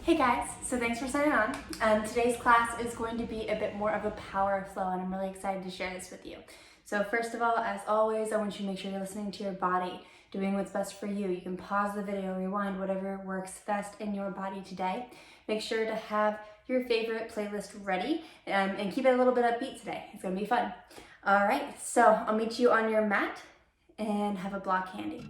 Hey guys, so thanks for signing on. Today's class is going to be a bit more of a power flow and I'm really excited to share this with you. So first of all, as always, I want you to make sure you're listening to your body, doing what's best for you. You can pause the video, rewind, whatever works best in your body today. Make sure to have your favorite playlist ready and keep it a little bit upbeat today. It's gonna be fun. All right, so I'll meet you on your mat and have a block handy.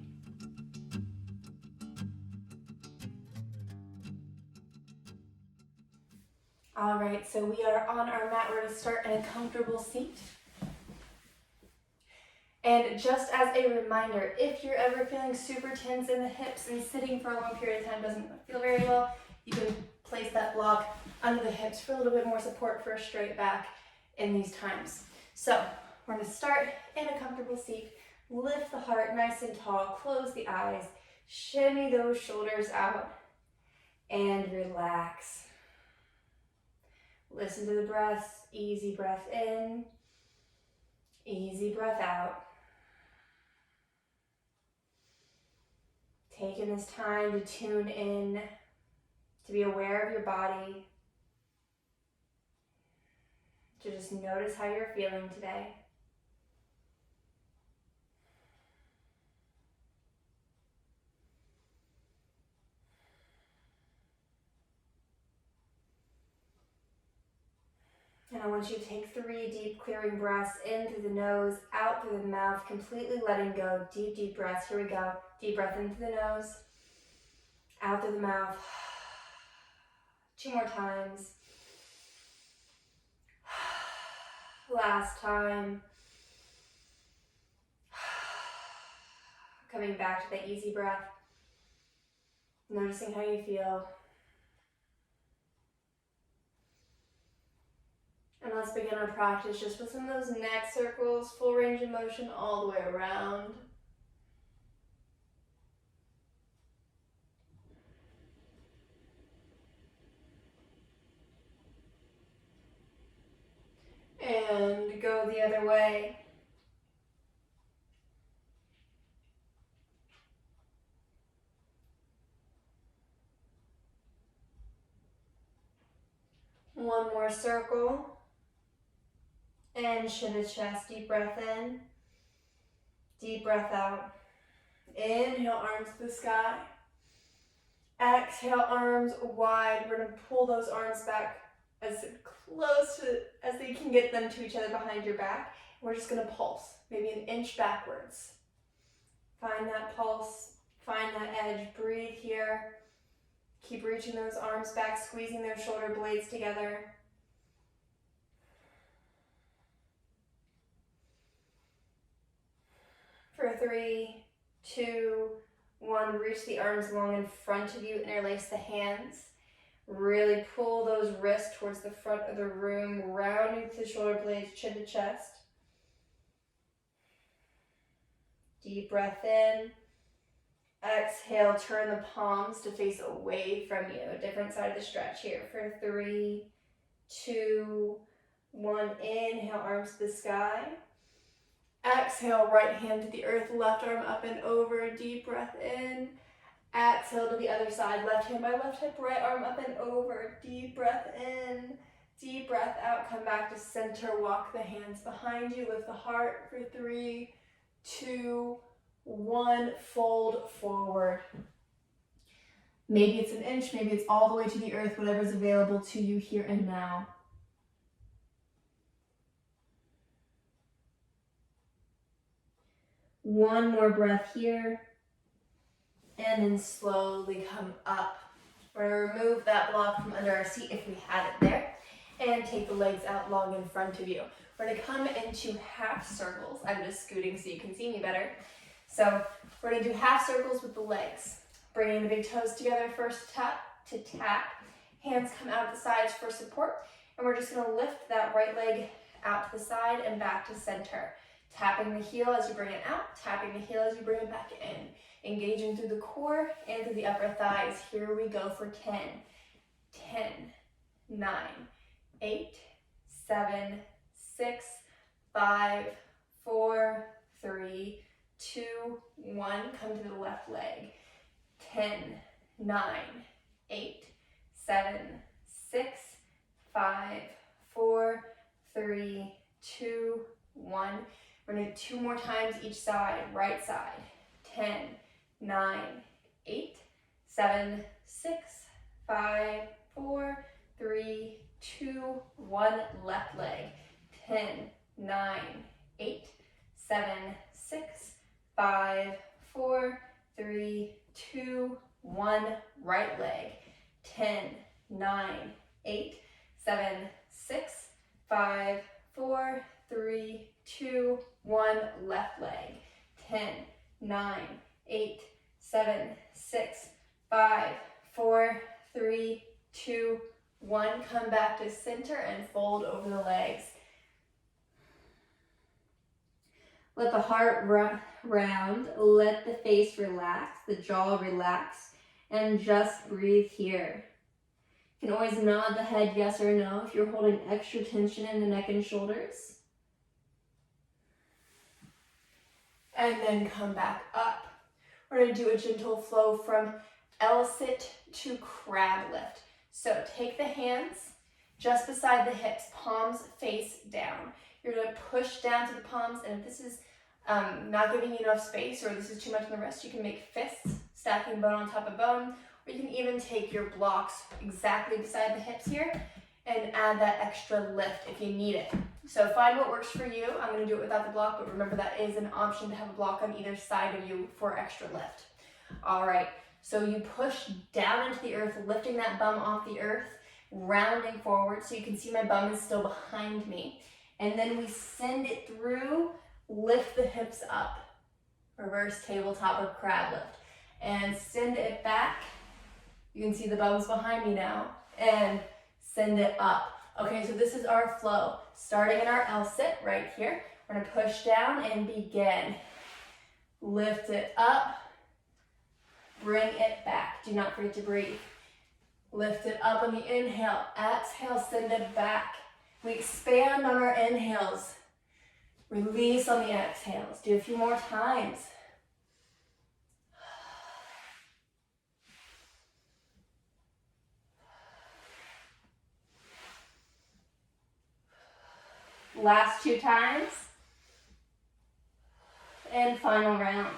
All right, so we are on our mat. We're gonna start in a comfortable seat. And just as a reminder, if you're ever feeling super tense in the hips and sitting for a long period of time doesn't feel very well, you can place that block under the hips for a little bit more support for a straight back in these times. So we're gonna start in a comfortable seat, lift the heart nice and tall, close the eyes, shimmy those shoulders out, and relax. Listen to the breaths, easy breath in, easy breath out. Taking this time to tune in, to be aware of your body, to just notice how you're feeling today. And I want you to take 3 deep clearing breaths in through the nose, out through the mouth, completely letting go. Deep, deep breaths. Here we go. Deep breath in through the nose, out through the mouth. 2 more times. Last time. Coming back to that easy breath. Noticing how you feel. And let's begin our practice just with some of those neck circles, full range of motion all the way around. And go the other way. One more circle. And chin to chest, deep breath in, deep breath out. Inhale, arms to the sky. Exhale, arms wide. We're gonna pull those arms back as close as they can get them to each other behind your back. We're just gonna pulse, maybe an inch backwards. Find that pulse, find that edge, breathe here. Keep reaching those arms back, squeezing those shoulder blades together. For 3, 2, 1, reach the arms long in front of you, interlace the hands. Really pull those wrists towards the front of the room, rounding the shoulder blades, chin to chest. Deep breath in. Exhale, turn the palms to face away from you. A different side of the stretch here. For 3, 2, 1, inhale, arms to the sky. Exhale, right hand to the earth, left arm up and over, deep breath in. Exhale to the other side, left hand by left hip, right arm up and over, deep breath in, deep breath out, come back to center, walk the hands behind you, lift the heart for 3, 2, 1, fold forward. Maybe it's an inch, maybe it's all the way to the earth, whatever's available to you here and now. One more breath here, and then slowly come up. We're gonna remove that block from under our seat if we had it there, and take the legs out long in front of you. We're gonna come into half circles. I'm just scooting so you can see me better. So we're gonna do half circles with the legs. Bringing the big toes together first, tap to tap. Hands come out the sides for support, and we're just gonna lift that right leg out to the side and back to center. Tapping the heel as you bring it out, tapping the heel as you bring it back in. Engaging through the core and through the upper thighs. Here we go for 10, 10, 9, 8, 7, 6, 5, 4, 3, 2, 1. Come to the left leg. 10, 9, 8, 7, 6, 5, 4, 3, 2, 1. We're going to do 2 more times each side, right side. 10, 9, 8, 7, 6, 5, 4, 3, 2, 1. Left leg. 10, 9, 8, 7, 6, 5, 4, 3, 2, 1. Right leg. 10, 9, 8, 7, 6, 5, 4, 3, 2, 1. Left leg. 10, 9, 8, 7, 6, 5, 4, 3, 2, 1. Come back to center and fold over the legs. Let the heart round, let the face relax, the jaw relax, and just breathe here. You can always nod the head yes or no if you're holding extra tension in the neck and shoulders. And then come back up. We're going to do a gentle flow from L-sit to crab lift. So take the hands just beside the hips, palms face down. You're going to push down to the palms, and if this is not giving you enough space or this is too much on the wrist, you can make fists, stacking bone on top of bone, or you can even take your blocks exactly beside the hips here and add that extra lift if you need it. So find what works for you. I'm going to do it without the block, but remember that is an option to have a block on either side of you for extra lift. All right, so you push down into the earth, lifting that bum off the earth, rounding forward so you can see my bum is still behind me. And then we send it through, lift the hips up, reverse tabletop or crab lift, and send it back. You can see the bum's behind me now, and send it up. Okay, so this is our flow. Starting in our L-sit right here, we're gonna push down and begin. Lift it up, bring it back. Do not forget to breathe. Lift it up on the inhale, exhale, send it back. We expand on our inhales. Release on the exhales. Do a few more times. Last 2 times. And final round.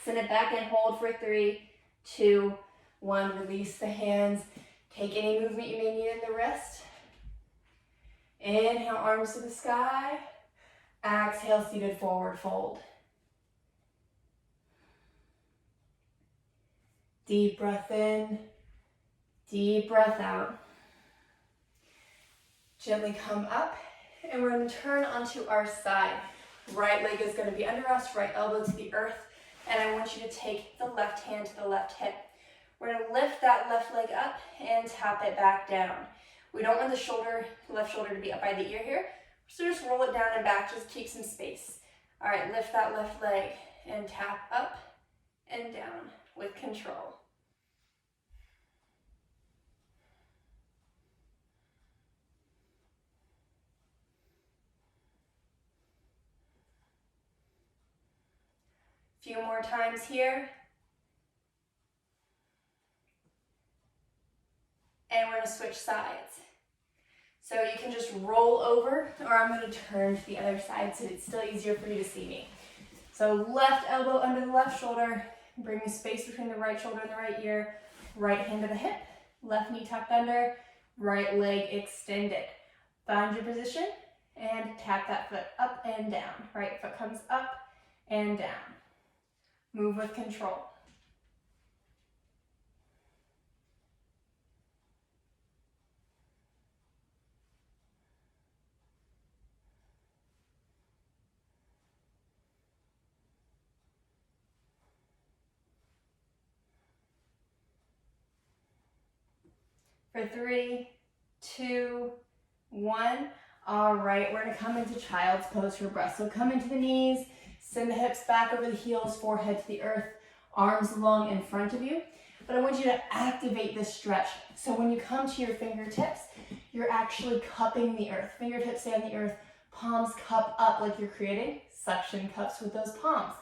Send it back and hold for 3, 2, 1. Release the hands. Take any movement you may need in the wrist. Inhale, arms to the sky. Exhale, seated forward fold. Deep breath in, deep breath out. Gently come up, and we're going to turn onto our side. Right leg is going to be under us, right elbow to the earth, and I want you to take the left hand to the left hip. We're going to lift that left leg up and tap it back down. We don't want the left shoulder to be up by the ear here, so just roll it down and back, just keep some space. All right, lift that left leg and tap up and down with control. Few more times here. And we're going to switch sides. So you can just roll over, or I'm going to turn to the other side so it's still easier for you to see me. So left elbow under the left shoulder, bringing space between the right shoulder and the right ear, right hand to the hip, left knee tucked under, right leg extended. Find your position and tap that foot up and down. Right foot comes up and down. Move with control. For 3, 2, 1. All right, we're gonna come into child's pose for breath. So come into the knees, send the hips back over the heels, forehead to the earth, arms long in front of you. But I want you to activate this stretch. So when you come to your fingertips, you're actually cupping the earth. Fingertips stay on the earth, palms cup up like you're creating suction cups with those palms.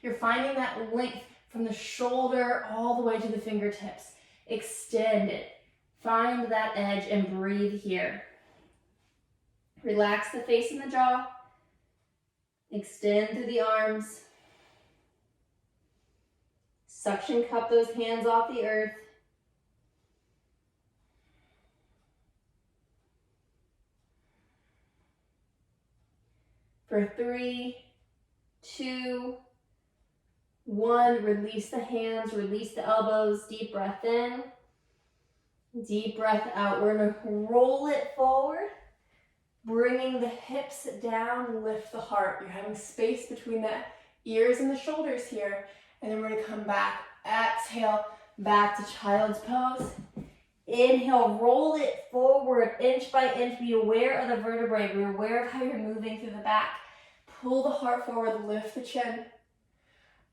You're finding that length from the shoulder all the way to the fingertips. Extend it. Find that edge and breathe here. Relax the face and the jaw. Extend through the arms. Suction cup those hands off the earth. For 3, 2, 1, release the hands, release the elbows, deep breath in, deep breath out. We're gonna roll it forward, bringing the hips down, lift the heart. You're having space between the ears and the shoulders here. And then we're gonna come back, exhale, back to child's pose. Inhale, roll it forward, inch by inch. Be aware of the vertebrae, be aware of how you're moving through the back. Pull the heart forward, lift the chin.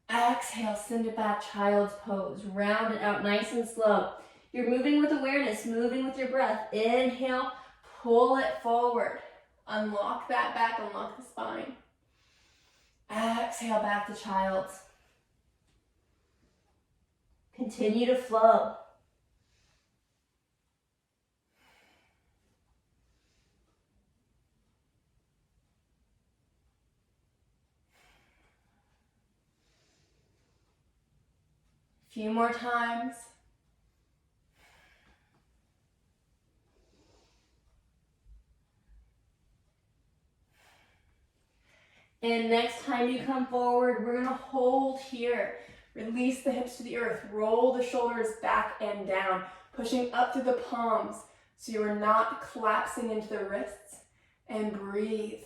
Exhale, send it back, child's pose. Round it out nice and slow. You're moving with awareness, moving with your breath. Inhale, pull it forward. Unlock that back, unlock the spine. Exhale, back to child's. Continue to flow. Few more times. And next time you come forward, we're gonna hold here. Release the hips to the earth. Roll the shoulders back and down, pushing up through the palms so you are not collapsing into the wrists. And breathe.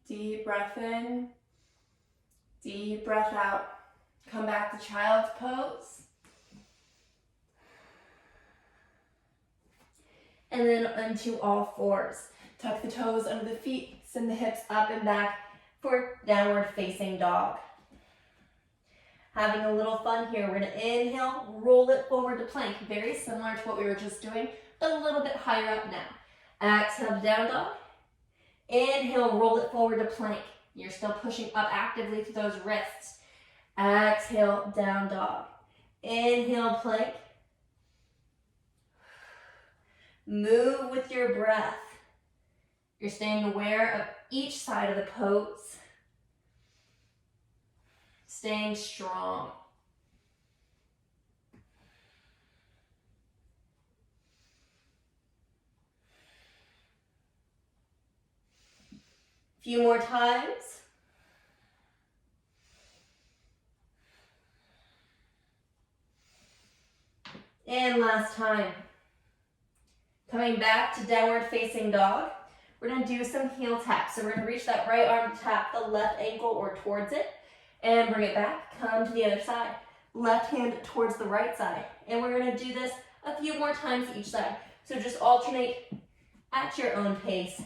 Deep breath in, deep breath out. Come back to child's pose. And then onto all fours. Tuck the toes under the feet, send the hips up and back for downward facing dog. Having a little fun here. We're gonna inhale, roll it forward to plank. Very similar to what we were just doing, but a little bit higher up now. Exhale to down dog. Inhale, roll it forward to plank. You're still pushing up actively to those wrists. Exhale, down dog. Inhale, plank. Move with your breath. You're staying aware of each side of the pose. Staying strong. Few more times. And last time. Coming back to downward facing dog. We're gonna do some heel taps. So we're gonna reach that right arm to tap the left ankle or towards it and bring it back. Come to the other side. Left hand towards the right side. And we're gonna do this a few more times each side. So just alternate at your own pace.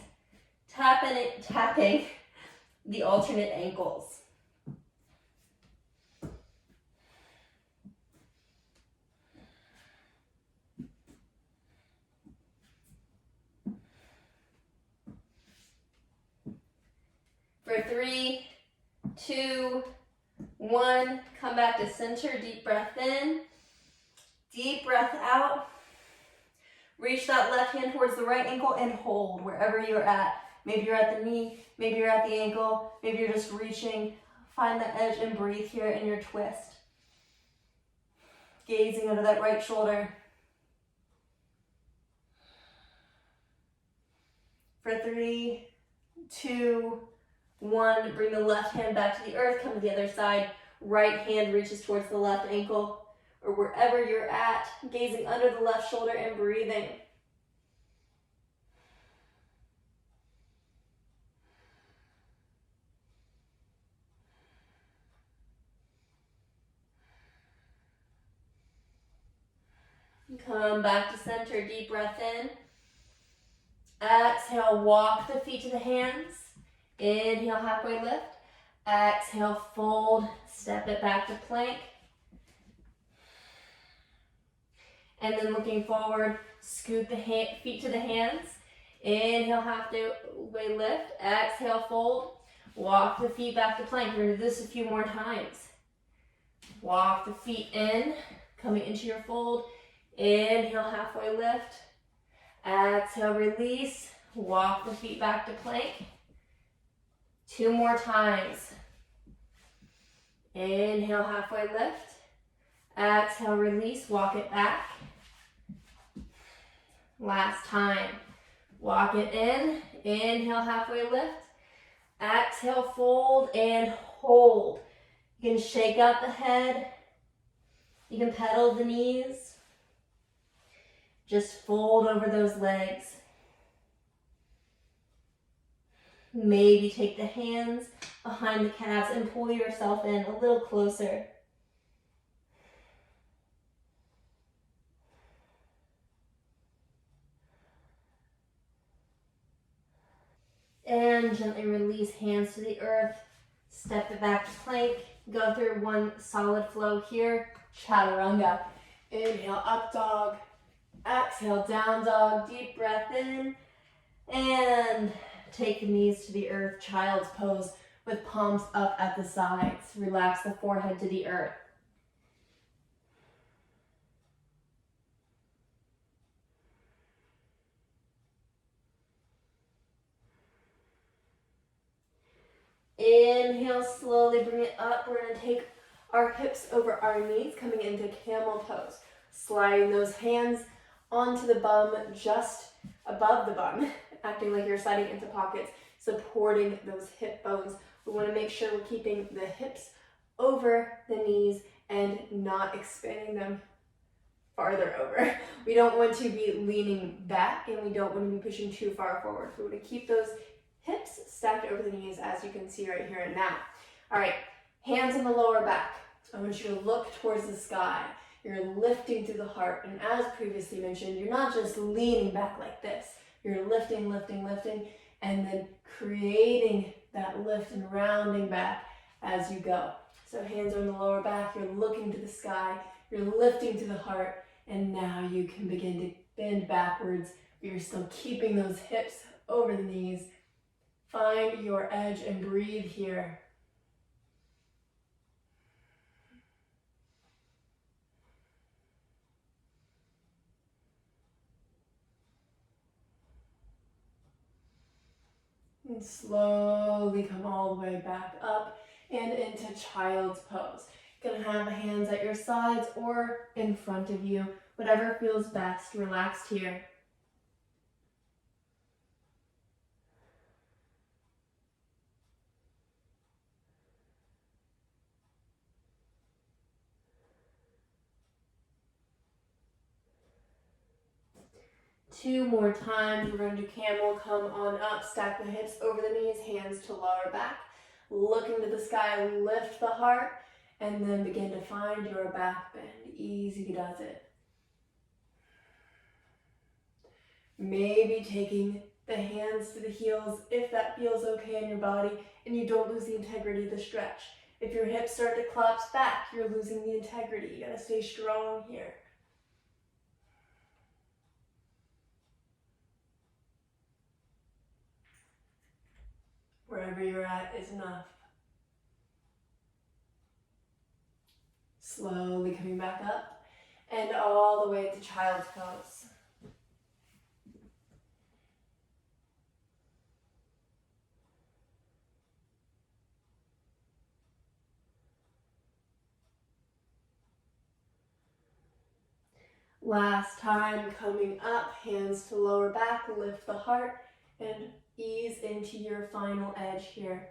Tapping the alternate ankles. For 3, 2, 1, come back to center, deep breath in, deep breath out. Reach that left hand towards the right ankle and hold wherever you're at. Maybe you're at the knee, maybe you're at the ankle, maybe you're just reaching. Find the edge and breathe here in your twist. Gazing under that right shoulder. For 3, 2, 1, bring the left hand back to the earth, come to the other side. Right hand reaches towards the left ankle or wherever you're at, gazing under the left shoulder and breathing. Come back to center, deep breath in. Exhale, walk the feet to the hands. Inhale, halfway lift. Exhale, fold, step it back to plank. And then looking forward, scoot the feet to the hands. Inhale, halfway lift. Exhale, fold. Walk the feet back to plank. We're going to do this a few more times. Walk the feet in, coming into your fold. Inhale, halfway lift. Exhale, release. Walk the feet back to plank. 2 more times. Inhale, halfway lift. Exhale, release. Walk it back. Last time. Walk it in. Inhale, halfway lift. Exhale, fold and hold. You can shake out the head. You can pedal the knees. Just fold over those legs. Maybe take the hands behind the calves and pull yourself in a little closer. And gently release hands to the earth. Step it back to plank. Go through one solid flow here. Chaturanga. Inhale, up dog. Exhale, down dog. Deep breath in. And take the knees to the earth. Child's pose with palms up at the sides. Relax the forehead to the earth. Inhale, slowly bring it up. We're going to take our hips over our knees, coming into camel pose. Sliding those hands onto the bum, just above the bum, acting like you're sliding into pockets, supporting those hip bones. We want to make sure we're keeping the hips over the knees and not expanding them farther over. We don't want to be leaning back and we don't want to be pushing too far forward. We want to keep those hips stacked over the knees, as you can see right here and now. All right, hands on the lower back. I want you to look towards the sky. You're lifting through the heart. And as previously mentioned, you're not just leaning back like this. You're lifting, lifting, lifting, and then creating that lift and rounding back as you go. So hands are on the lower back. You're looking to the sky. You're lifting to the heart. And now you can begin to bend backwards. But you're still keeping those hips over the knees. Find your edge and breathe here. And slowly come all the way back up and into child's pose. You can have hands at your sides or in front of you, whatever feels best. Relaxed here. Two more times. We're going to do camel. Come on up. Stack the hips over the knees. Hands to lower back. Look into the sky. Lift the heart. And then begin to find your back bend. Easy does it. Maybe taking the hands to the heels if that feels okay in your body and you don't lose the integrity of the stretch. If your hips start to collapse back, you're losing the integrity. You gotta stay strong here. Wherever you're at is enough. Slowly coming back up and all the way to child's pose. Last time, coming up, hands to lower back, lift the heart, and ease into your final edge here.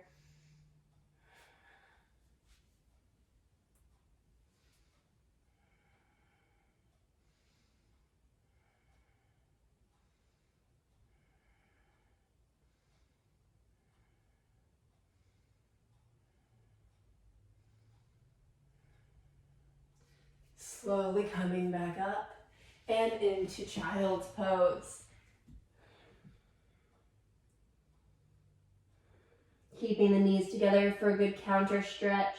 Slowly coming back up and into child's pose. Keeping the knees together for a good counter stretch.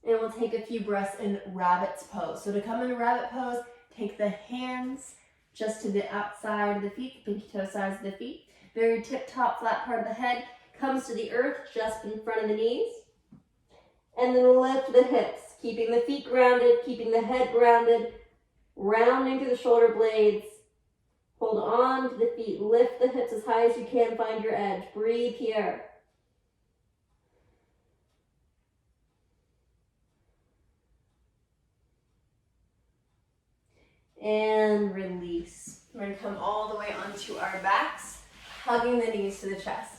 And we'll take take a few breaths in rabbit's pose. So to come into rabbit pose, take the hands just to the outside of the feet, the pinky toe sides of the feet. Very tip-top flat part of the head comes to the earth just in front of the knees. And then lift the hips, keeping the feet grounded, keeping the head grounded, rounding through the shoulder blades. Hold on to the feet, lift the hips as high as you can, find your edge. Breathe here. And release. We're going to come all the way onto our backs, hugging the knees to the chest.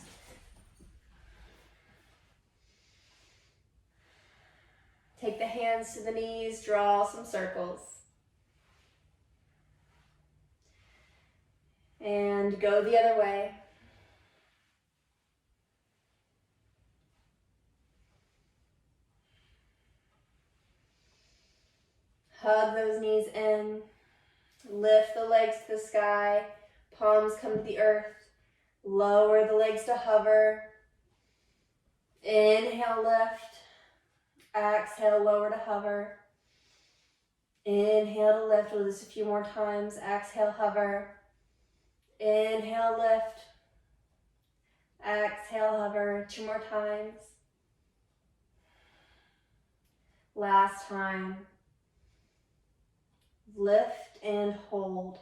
Take the hands to the knees, draw some circles. And go the other way. Hug those knees in. Lift the legs to the sky. Palms come to the earth. Lower the legs to hover. Inhale, lift. Exhale, lower to hover. Inhale to lift. We'll do this a few more times. Exhale, hover. Inhale, lift. Exhale, hover. 2 more times. Last time. Lift and hold.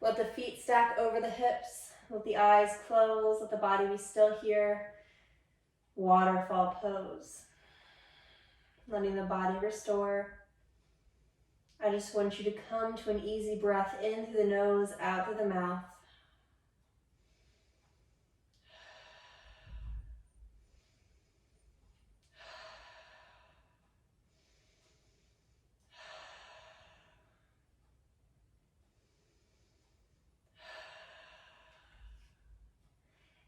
Let the feet stack over the hips. Let the eyes close. Let the body be still here. Waterfall pose. Letting the body restore. I just want you to come to an easy breath in through the nose, out through the mouth.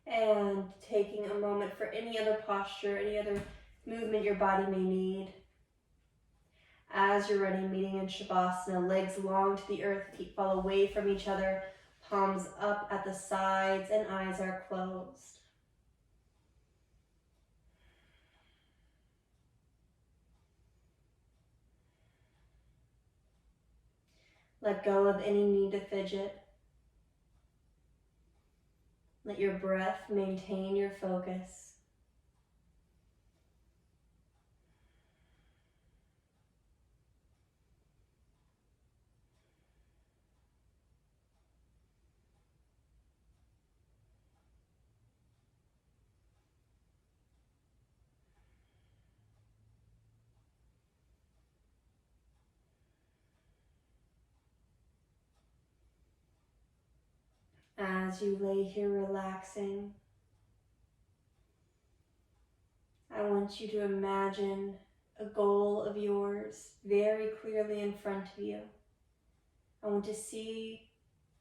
And taking a moment for any other posture, any other movement your body may need. As you're ready, meeting in Shavasana, legs long to the earth, feet fall away from each other, palms up at the sides, and eyes are closed. Let go of any need to fidget. Let your breath maintain your focus. As you lay here relaxing, I want you to imagine a goal of yours very clearly in front of you. I want to see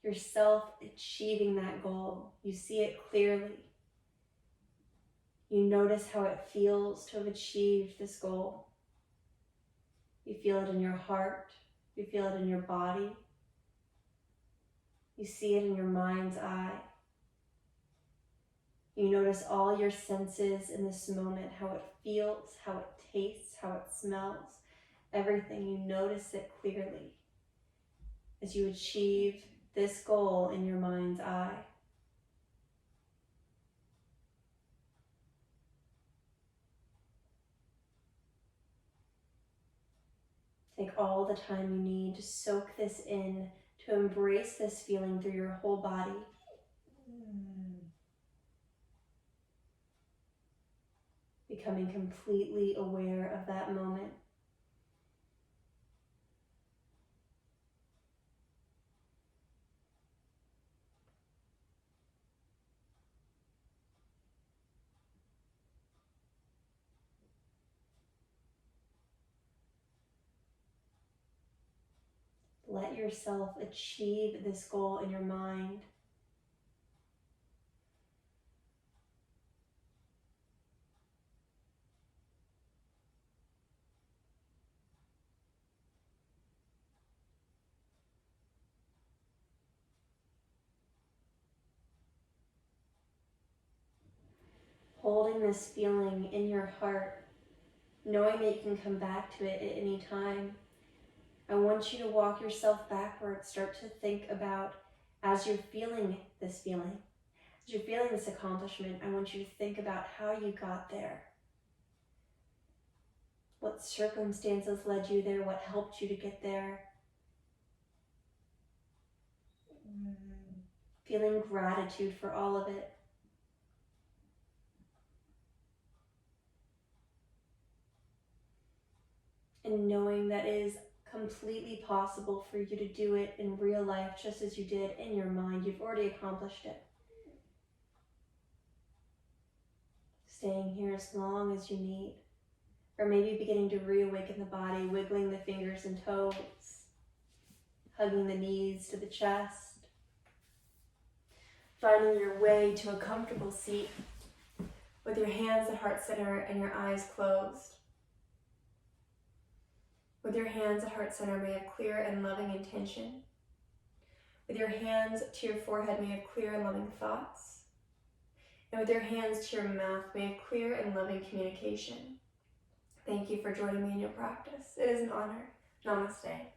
yourself achieving that goal. You see it clearly. You notice how it feels to have achieved this goal. You feel it in your heart. You feel it in your body. You see it in your mind's eye. You notice all your senses in this moment, how it feels, how it tastes, how it smells, everything. You notice it clearly as you achieve this goal in your mind's eye. Take all the time you need to soak this in, to embrace this feeling through your whole body. Becoming completely aware of that moment. Let yourself achieve this goal in your mind. Holding this feeling in your heart knowing that you can come back to it at any time. I want you to walk yourself backwards. Start to think about, as you're feeling this feeling, as you're feeling this accomplishment, I want you to think about how you got there. What circumstances led you there? What helped you to get there? Feeling gratitude for all of it. And knowing that it is completely possible for you to do it in real life just as you did in your mind. You've already accomplished it. Staying here as long as you need. Or maybe beginning to reawaken the body, wiggling the fingers and toes, hugging the knees to the chest. Finding your way to a comfortable seat with your hands at heart center and your eyes closed. With your hands at heart center, may you have clear and loving intention. With your hands to your forehead, may you have clear and loving thoughts. And with your hands to your mouth, may you have clear and loving communication. Thank you for joining me in your practice. It is an honor. Namaste.